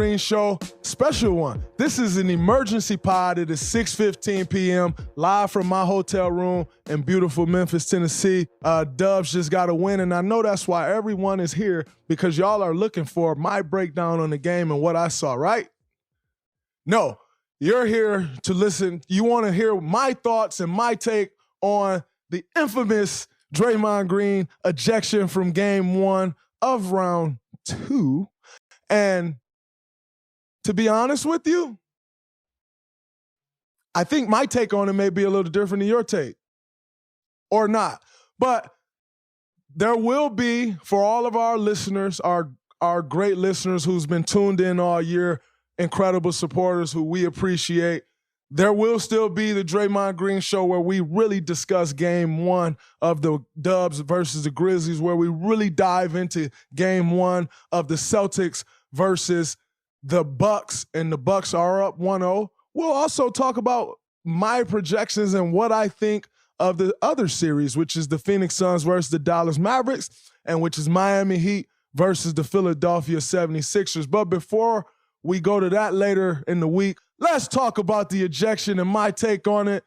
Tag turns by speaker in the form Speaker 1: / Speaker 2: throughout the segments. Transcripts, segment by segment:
Speaker 1: Green Show, special one. This is an emergency pod. It is 6:15 p.m. live from my hotel room in beautiful Memphis, Tennessee. Dubs just got a win, and I know that's why everyone is here, because y'all are looking for my breakdown on the game and what I saw, right? No, you're here to listen. You want to hear my thoughts and my take on the infamous Draymond Green ejection from game 1 of round 2. And to be honest with you, I think my take on it may be a little different than your take, or not. But there will be, for all of our listeners, our great listeners who's been tuned in all year, incredible supporters who we appreciate, there will still be the Draymond Green Show where we really discuss game 1 of the Dubs versus the Grizzlies, where we really dive into game 1 of the Celtics versus the Bucks, and the Bucks are up 1-0. We'll also talk about my projections and what I think of the other series, which is the Phoenix Suns versus the Dallas Mavericks, and which is Miami Heat versus the Philadelphia 76ers. But before we go to that later in the week, let's talk about the ejection and my take on it.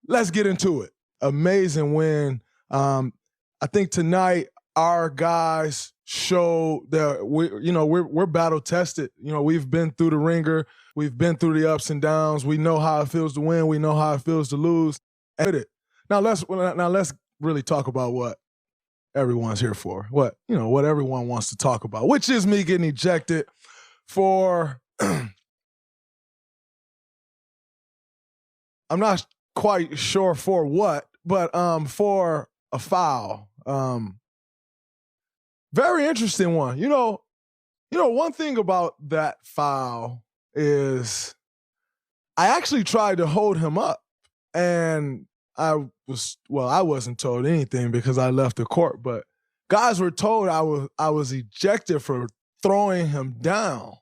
Speaker 1: Let's get into it. Amazing win. I think tonight our guys show that we're battle tested. You know, we've been through the ringer, we've been through the ups and downs. We know how it feels to win. We know how it feels to lose. Now let's really talk about what everyone's here for. What everyone wants to talk about, which is me getting ejected for. I'm not quite sure for what, but for a foul. Very interesting one. You know, one thing about that foul is I actually tried to hold him up, and I wasn't told anything because I left the court, but guys were told I was ejected for throwing him down,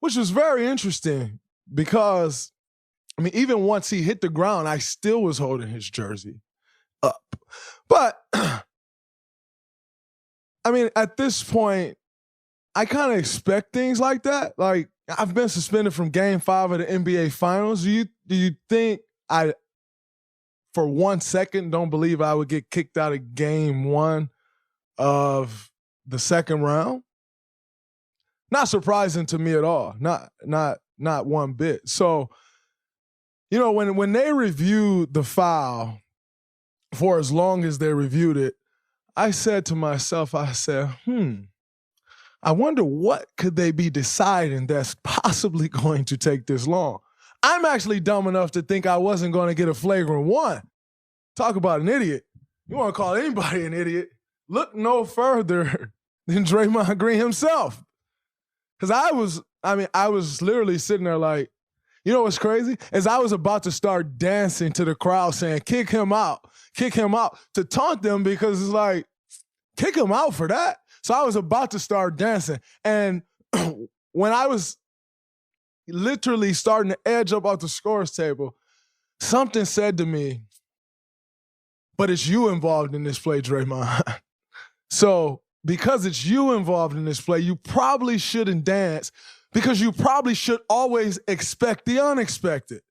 Speaker 1: which was very interesting because, I mean, even once he hit the ground, I still was holding his jersey up. But I mean, at this point, I kind of expect things like that. Like, I've been suspended from Game 5 of the NBA Finals. Do you think I, for 1 second, don't believe I would get kicked out of Game 1 of the second round? Not surprising to me at all. Not one bit. So, you know, when they reviewed the foul for as long as they reviewed it, I said to myself, I wonder what could they be deciding that's possibly going to take this long. I'm actually dumb enough to think I wasn't going to get a flagrant 1. Talk about an idiot. You want to call anybody an idiot? Look no further than Draymond Green himself. Because I was literally sitting there like, you know what's crazy? As I was about to start dancing to the crowd saying, kick him out, to taunt them, because it's like, kick him out for that? So I was about to start dancing. And when I was literally starting to edge up off the scores table, something said to me, but it's you involved in this play, Draymond. So because it's you involved in this play, you probably shouldn't dance, because you probably should always expect the unexpected.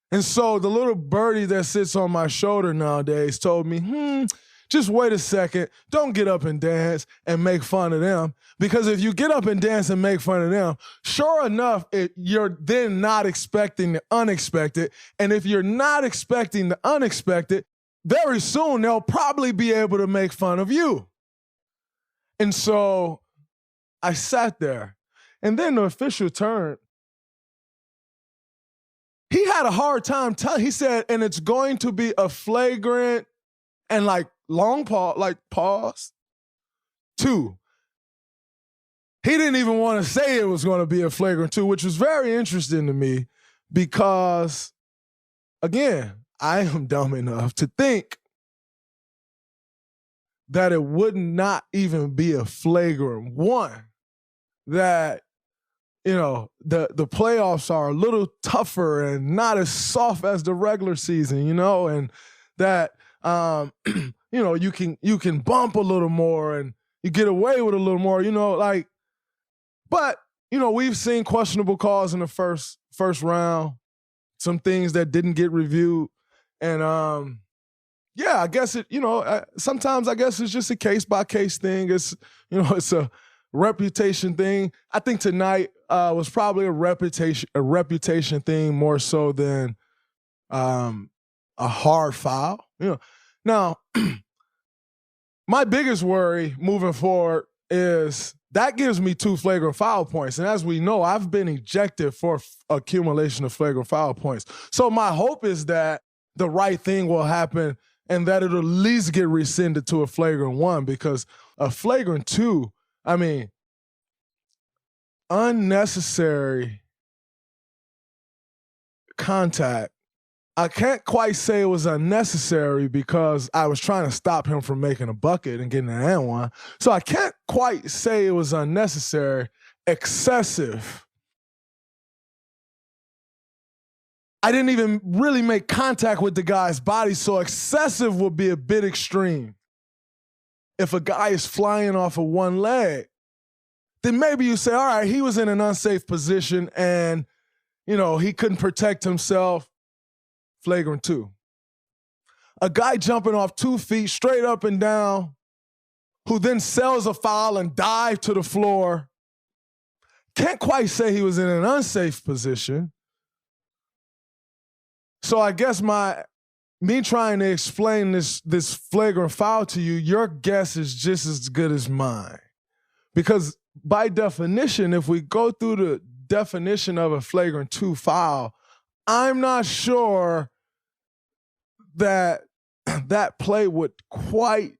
Speaker 1: And so the little birdie that sits on my shoulder nowadays told me, just wait a second. Don't get up and dance and make fun of them. Because if you get up and dance and make fun of them, sure enough, you're then not expecting the unexpected. And if you're not expecting the unexpected, very soon they'll probably be able to make fun of you. And so I sat there. And then the official turned. He had a hard time he said, and it's going to be a flagrant and like long pause, like pause. 2. He didn't even want to say it was going to be a flagrant 2, which was very interesting to me because, again, I am dumb enough to think that it would not even be a flagrant 1. That, you know, the playoffs are a little tougher and not as soft as the regular season, you know, and that, you know, you can bump a little more and you get away with a little more, you know, like, but, we've seen questionable calls in the first round, some things that didn't get reviewed. And yeah, I guess sometimes I guess it's just a case-by-case thing. It's a reputation thing. I think tonight was probably a reputation thing more so than a hard foul. Now my biggest worry moving forward is that gives me 2 flagrant foul points. And as we know, I've been ejected for accumulation of flagrant foul points. So my hope is that the right thing will happen and that it'll at least get rescinded to a flagrant 1, because a flagrant 2, I mean, unnecessary contact. I can't quite say it was unnecessary because I was trying to stop him from making a bucket and getting an and one. So I can't quite say it was unnecessary. Excessive. I didn't even really make contact with the guy's body, so excessive would be a bit extreme. If a guy is flying off of one leg, then maybe you say, all right, he was in an unsafe position and, he couldn't protect himself. Flagrant 2. A guy jumping off 2 feet straight up and down, who then sells a foul and dives to the floor. Can't quite say he was in an unsafe position. So I guess me trying to explain this flagrant foul to you, your guess is just as good as mine. Because by definition, if we go through the definition of a flagrant 2 foul, I'm not sure that play would quite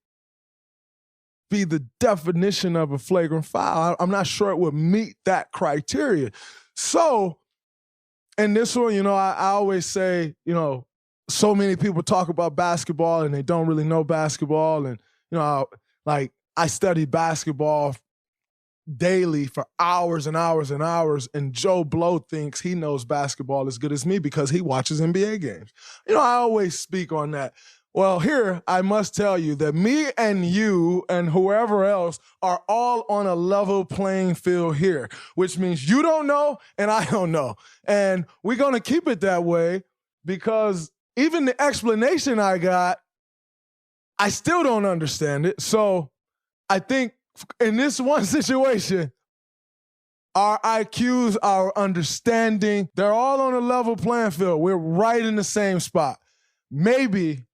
Speaker 1: be the definition of a flagrant foul. I'm not sure it would meet that criteria. So, in this one, I always say, so many people talk about basketball and they don't really know basketball. And, I study basketball daily for hours and hours and hours, and Joe Blow thinks he knows basketball as good as me because he watches NBA games. I always speak on that. Well, here I must tell you that me and you and whoever else are all on a level playing field here, which means you don't know and I don't know. And we're going to keep it that way because even the explanation I got, I still don't understand it. So I think in this one situation, our IQs, our understanding, they're all on a level playing field. We're right in the same spot. Maybe